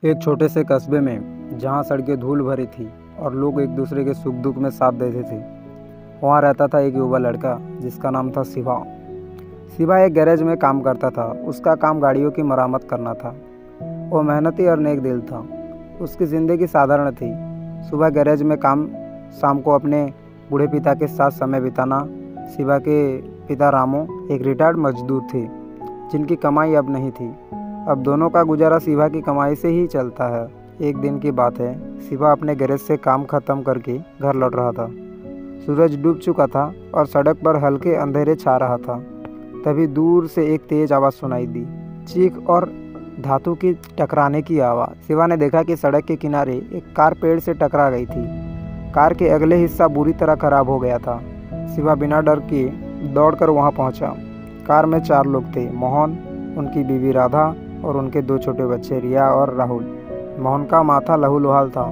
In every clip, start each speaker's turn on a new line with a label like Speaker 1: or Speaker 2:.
Speaker 1: एक छोटे से कस्बे में जहाँ सड़कें धूल भरी थी और लोग एक दूसरे के सुख दुख में साथ देते थे, वहाँ रहता था एक युवा लड़का जिसका नाम था शिवा। शिवा एक गैरेज में काम करता था। उसका काम गाड़ियों की मरम्मत करना था। वो मेहनती और नेक दिल था। उसकी ज़िंदगी साधारण थी। सुबह गैरेज में काम, शाम को अपने बूढ़े पिता के साथ समय बिताना। शिवा के पिता रामू एक रिटायर्ड मजदूर थे जिनकी कमाई अब नहीं थी। अब दोनों का गुजारा शिवा की कमाई से ही चलता है। एक दिन की बात है, शिवा अपने गैरेज से काम खत्म करके घर लौट रहा था। सूरज डूब चुका था और सड़क पर हल्के अंधेरे छा रहा था। तभी दूर से एक तेज आवाज़ सुनाई दी, चीख और धातु की टकराने की आवाज़। शिवा ने देखा कि सड़क के किनारे एक कार पेड़ से टकरा गई थी। कार के अगले हिस्सा बुरी तरह खराब हो गया था। शिवा बिना डर के दौड़कर वहां पहुंचा। कार में 4 लोग थे, मोहन, उनकी बीवी राधा और उनके 2 छोटे बच्चे रिया और राहुल। मोहन का माथा लहूलुहाल था,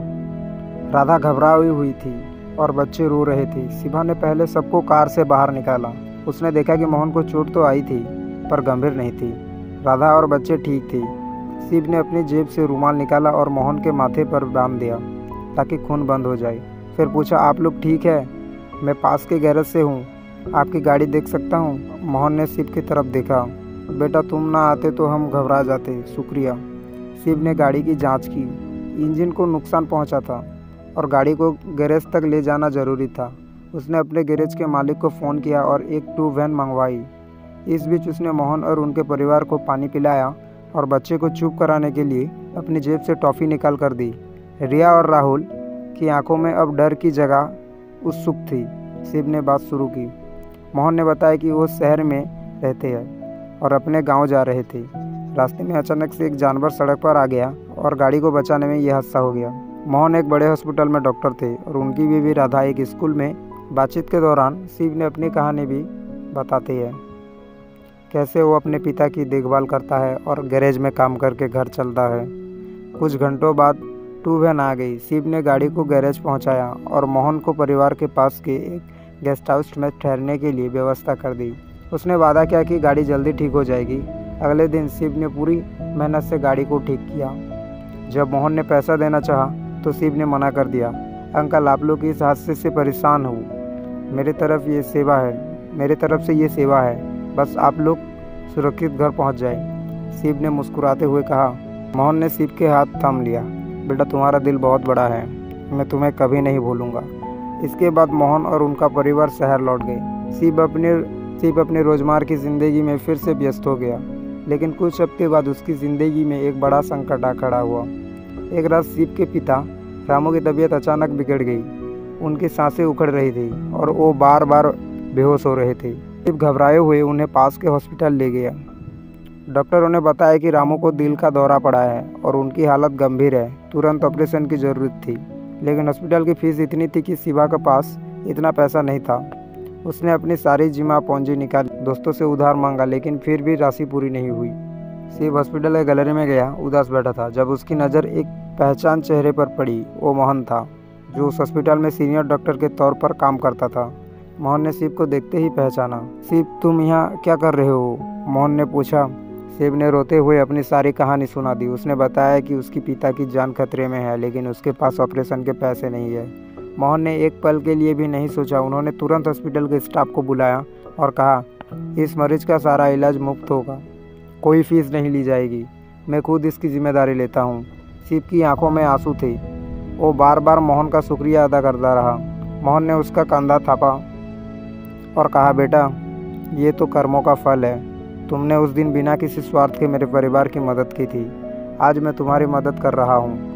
Speaker 1: राधा घबराई हुई थी और बच्चे रो रहे थे। शिवा ने पहले सबको कार से बाहर निकाला। उसने देखा कि मोहन को चोट तो आई थी पर गंभीर नहीं थी। राधा और बच्चे ठीक थे। शिव ने अपनी जेब से रुमाल निकाला और मोहन के माथे पर बांध दिया ताकि खून बंद हो जाए। फिर पूछा, आप लोग ठीक है? मैं पास के गैरेज से हूँ, आपकी गाड़ी देख सकता हूँ? मोहन ने शिव की तरफ देखा। बेटा, तुम ना आते तो हम घबरा जाते, शुक्रिया। शिव ने गाड़ी की जांच की। इंजन को नुकसान पहुंचा था और गाड़ी को गैरेज तक ले जाना ज़रूरी था। उसने अपने गैरेज के मालिक को फ़ोन किया और एक 2 वैन मंगवाई। इस बीच उसने मोहन और उनके परिवार को पानी पिलाया और बच्चे को चुप कराने के लिए अपनी जेब से टॉफ़ी निकाल कर दी। रिया और राहुल की आंखों में अब डर की जगह उत्सुक थी। शिव ने बात शुरू की। मोहन ने बताया कि वो शहर में रहते हैं और अपने गांव जा रहे थे। रास्ते में अचानक से एक जानवर सड़क पर आ गया और गाड़ी को बचाने में यह हादसा हो गया। मोहन एक बड़े हॉस्पिटल में डॉक्टर थे और उनकी बीवी राधा एक स्कूल में। बातचीत के दौरान शिव ने अपनी कहानी भी बताते हैं, कैसे वो अपने पिता की देखभाल करता है और गैरेज में काम करके घर चलता है। कुछ घंटों बाद 2 वैन आ गई। शिव ने गाड़ी को गैरेज पहुंचाया और मोहन को परिवार के पास के एक गेस्ट हाउस में ठहरने के लिए व्यवस्था कर दी। उसने वादा किया कि गाड़ी जल्दी ठीक हो जाएगी। अगले दिन शिव ने पूरी मेहनत से गाड़ी को ठीक किया। जब मोहन ने पैसा देना चाहा तो शिव ने मना कर दिया। अंकल, आप लोग इस हादसे से परेशान हो, मेरी तरफ से ये सेवा है, बस आप लोग सुरक्षित घर पहुंच जाए। शिव ने मुस्कुराते हुए कहा। मोहन ने शिव के हाथ थाम लिया। बेटा, तुम्हारा दिल बहुत बड़ा है, मैं तुम्हें कभी नहीं भूलूंगा। इसके बाद मोहन और उनका परिवार शहर लौट गए। शिव अपने रोजमर्रा की ज़िंदगी में फिर से व्यस्त हो गया। लेकिन कुछ हफ्ते बाद उसकी ज़िंदगी में एक बड़ा संकट आ खड़ा हुआ। एक रात शिव के पिता रामू की तबीयत अचानक बिगड़ गई। उनकी सांसें उखड़ रही थी और वो बार बार बेहोश हो रहे थे। शिव घबराए हुए उन्हें पास के हॉस्पिटल ले गया। डॉक्टरों ने बताया कि रामू को दिल का दौरा पड़ा है और उनकी हालत गंभीर है, तुरंत ऑपरेशन की ज़रूरत थी। लेकिन हॉस्पिटल की फीस इतनी थी कि शिवा के पास इतना पैसा नहीं था। उसने अपनी सारी जमा पूंजी निकाली, दोस्तों से उधार मांगा, लेकिन फिर भी राशि पूरी नहीं हुई। शिव हॉस्पिटल के गैलरी में गया, उदास बैठा था। जब उसकी नज़र एक पहचान चेहरे पर पड़ी, वो मोहन था, जो उस हॉस्पिटल में सीनियर डॉक्टर के तौर पर काम करता था। मोहन ने शिव को देखते ही पहचाना। शिव, तुम यहाँ क्या कर रहे हो? मोहन ने पूछा। शिव ने रोते हुए अपनी सारी कहानी सुना दी। उसने बताया कि उसके पिता की जान खतरे में है, लेकिन उसके पास ऑपरेशन के पैसे नहीं है। मोहन ने एक पल के लिए भी नहीं सोचा। उन्होंने तुरंत हॉस्पिटल के स्टाफ को बुलाया और कहा, इस मरीज का सारा इलाज मुफ्त होगा, कोई फीस नहीं ली जाएगी, मैं खुद इसकी जिम्मेदारी लेता हूँ। शिव की आंखों में आंसू थे। वो बार बार मोहन का शुक्रिया अदा करता रहा। मोहन ने उसका कंधा थापा और कहा, बेटा, ये तो कर्मों का फल है। तुमने उस दिन बिना किसी स्वार्थ के मेरे परिवार की मदद की थी। आज मैं तुम्हारी मदद कर रहा हूँ।